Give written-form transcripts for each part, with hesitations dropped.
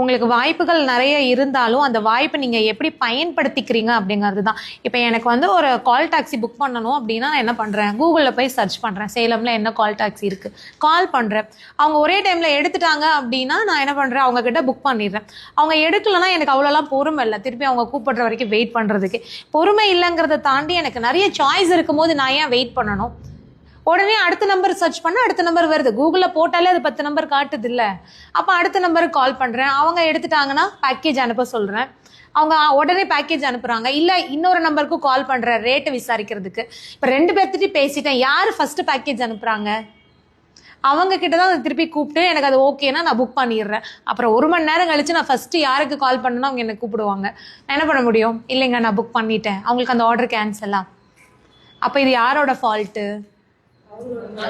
உங்களுக்கு வாய்ப்புகள் நிறைய இருந்தாலும் அந்த வாய்ப்பை நீங்கள் எப்படி பயன்படுத்திக்கிறீங்க அப்படிங்கிறது தான். இப்போ எனக்கு வந்து ஒரு கால் டாக்ஸி புக் பண்ணணும் அப்படின்னா நான் என்ன பண்ணுறேன், கூகுளில் போய் சர்ச் பண்ணுறேன், சேலமில் என்ன கால் டாக்ஸி இருக்குது, கால் பண்ணுறேன். அவங்க ஒரே டைமில் எடுத்துட்டாங்க அப்படின்னா நான் என்ன பண்ணுறேன், அவங்கக்கிட்ட புக் பண்ணிடுறேன். அவங்க எடுக்கலைன்னா எனக்கு அவ்வளோலாம் பொறுமை இல்லை, திருப்பி அவங்க கூப்பிடுற வரைக்கும் வெயிட் பண்ணுறதுக்கு. பொறுமை இல்லைங்கிறத தாண்டி எனக்கு நிறைய சாய்ஸ் இருக்கும் போது நான் ஏன் வெயிட் பண்ணணும்? உடனே அடுத்த நம்பர் சர்ச் பண்ண அடுத்த நம்பர் வருது, கூகுளில் போட்டாலே அது 10 நம்பர் காட்டுது இல்லை. அப்போ அடுத்த நம்பருக்கு கால் பண்ணுறேன், அவங்க எடுத்துட்டாங்கன்னா பேக்கேஜ் அனுப்ப சொல்கிறேன். அவங்க உடனே பேக்கேஜ் அனுப்புகிறாங்க. இல்லை இன்னொரு நம்பருக்கும் கால் பண்ணுறேன் ரேட்டு விசாரிக்கிறதுக்கு. இப்போ 2 பேர்த்திட்டு பேசிட்டேன், யார் ஃபஸ்ட்டு பேக்கேஜ் அனுப்புகிறாங்க? அவங்க கிட்ட தான் அதை திருப்பி கூப்பிட்டு எனக்கு அது ஓகேனா நான் புக் பண்ணிடுறேன். அப்புறம் 1 மணி நேரம் கழிச்சு நான் ஃபஸ்ட்டு யாருக்கு கால் பண்ணணும் அவங்க என்னை கூப்பிடுவாங்க. நான் என்ன பண்ண முடியும்? இல்லைங்க நான் புக் பண்ணிட்டேன், அவங்களுக்கு அந்த ஆர்டர் கேன்சலா. அப்போ இது யாரோட ஃபால்ட்டு?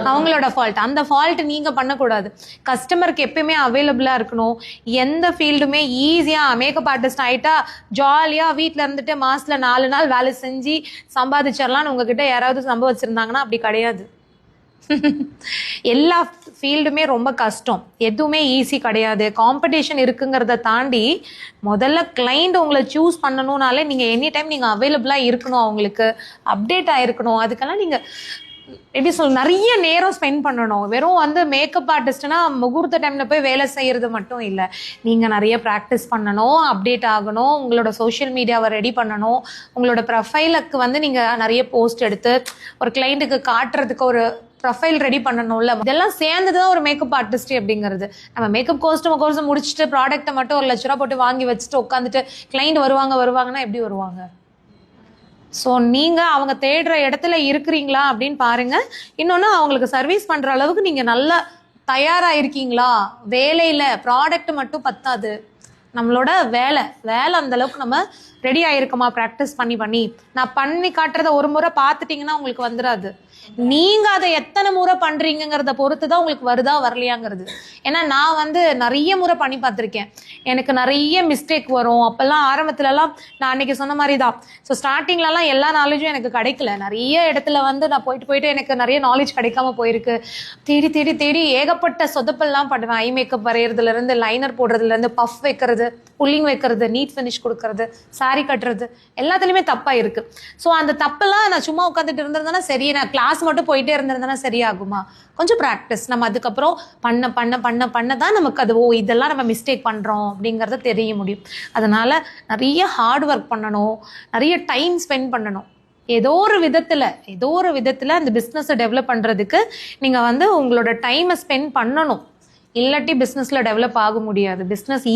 அவங்களோட ஃபால்ட். அந்த ஃபால்ட் நீங்க பண்ணக்கூடாது. கஸ்டமருக்கு எப்பயுமே அவைலபிளா இருக்கணும். எந்த ஃபீல்டுமே ஈஸியா மேக்கப் ஆர்டிஸ்ட் ஆயிட்டா ஜாலியா வீட்டில் இருந்துட்டு மாசத்துல 4 நாள் வேலை செஞ்சு சம்பாதிச்சிடலான்னு உங்ககிட்ட யாராவது சம்பாதிச்சிருந்தாங்கன்னா அப்படி கிடையாது. எல்லா ஃபீல்டுமே ரொம்ப கஷ்டம், எதுவுமே ஈஸி கிடையாது. காம்படிஷன் இருக்குங்கிறத தாண்டி முதல்ல கிளைண்ட் உங்களை சூஸ் பண்ணணும்னாலே நீங்கள் எனி டைம் நீங்கள் அவைலபிளாக இருக்கணும், அவங்களுக்கு அப்டேட் ஆகிருக்கணும். அதுக்கெல்லாம் நீங்கள் எப்படி நிறைய நேரம் ஸ்பெண்ட் பண்ணணும். வெறும் வந்து மேக்கப் ஆர்டிஸ்ட்னா முகூர்த்த டைமில் போய் வேலை செய்கிறது மட்டும் இல்லை, நீங்கள் நிறைய ப்ராக்டிஸ் பண்ணணும், அப்டேட் ஆகணும், உங்களோட சோஷியல் மீடியாவை ரெடி பண்ணணும், உங்களோட ப்ரொஃபைலுக்கு வந்து நீங்கள் நிறைய போஸ்ட் எடுத்து ஒரு கிளைண்ட்டுக்கு காட்டுறதுக்கு ஒரு ப்ரொஃபைல் ரெடி பண்ணணும்ல. இதெல்லாம் சேர்ந்து தான் ஒரு மேக்கப் ஆர்டிஸ்ட் அப்படிங்கிறது. நம்ம மேக்கப் கோர்ஸ் முடிச்சுட்டு ப்ராடக்ட்டை மட்டும் 1 லட்ச ரூபா போட்டு வாங்கி வச்சுட்டு உட்காந்துட்டு கிளைண்ட் வருவாங்கன்னா எப்படி வருவாங்க? ஸோ நீங்கள் அவங்க தேடுற இடத்துல இருக்கிறீங்களா அப்படின்னு பாருங்கள். இன்னொன்று, அவங்களுக்கு சர்வீஸ் பண்ணுற அளவுக்கு நீங்கள் நல்லா தயாராக இருக்கீங்களா? வேலையில் ப்ராடக்ட் மட்டும் பத்தாது, நம்மளோட வேலை அந்தளவுக்கு நம்ம ரெடி ஆகிருக்கோமா? ப்ராக்டிஸ் பண்ணி நான் பண்ணி காட்டுறத ஒரு முறை பார்த்துட்டிங்கன்னா உங்களுக்கு வந்துடாது. நீங்கள் அதை எத்தனை முறை பண்ணுறீங்கிறத பொறுத்து தான் உங்களுக்கு வருதா வரலையாங்கிறது. ஏன்னா நான் வந்து நிறைய முறை பண்ணி பார்த்துருக்கேன், எனக்கு நிறைய மிஸ்டேக் வரும். அப்போல்லாம் ஆரம்பத்துலலாம் நான் அன்றைக்கி சொன்ன மாதிரி தான். ஸோ ஸ்டார்டிங்லலாம் எல்லா நாலேஜும் எனக்கு கிடைக்கல. நிறைய இடத்துல வந்து நான் போயிட்டு எனக்கு நிறைய நாலேஜ் கிடைக்காம போயிருக்கு. தேடி ஏகப்பட்ட சொதப்பெல்லாம் பண்ணுவேன். ஐ மேக்கப் வரைகிறதுலேருந்து, லைனர் போடுறதுலேருந்து, பஃப் வைக்கிறது, புல்லிங் வைக்கிறது, நீட் ஃபினிஷ் கொடுக்கறது, சாரி கட்டுறது, எல்லாத்துலேயுமே தப்பாக இருக்குது. ஸோ அந்த தப்பெல்லாம் நான் சும்மா உட்காந்துட்டு இருந்திருந்தேன்னா சரி, நான் கிளாஸ் மட்டும் போயிட்டே இருந்திருந்தேன்னா சரியாகுமா? கொஞ்சம் ப்ராக்டிஸ். நம்ம அதுக்கப்புறம் பண்ண தான் நமக்கு அது இதெல்லாம் நம்ம மிஸ்டேக் பண்ணுறோம் அப்படிங்கிறத தெரிய முடியும். அதனால் நிறைய ஹார்ட் ஒர்க் பண்ணணும், நிறைய டைம் ஸ்பெண்ட் பண்ணணும். ஏதோ ஒரு விதத்தில் அந்த பிஸ்னஸை டெவலப் பண்ணுறதுக்கு நீங்கள் வந்து உங்களோட டைமை ஸ்பெண்ட் பண்ணணும். இல்லாட்டி பிஸ்னஸில் டெவலப் ஆக முடியாது. பிஸ்னஸ்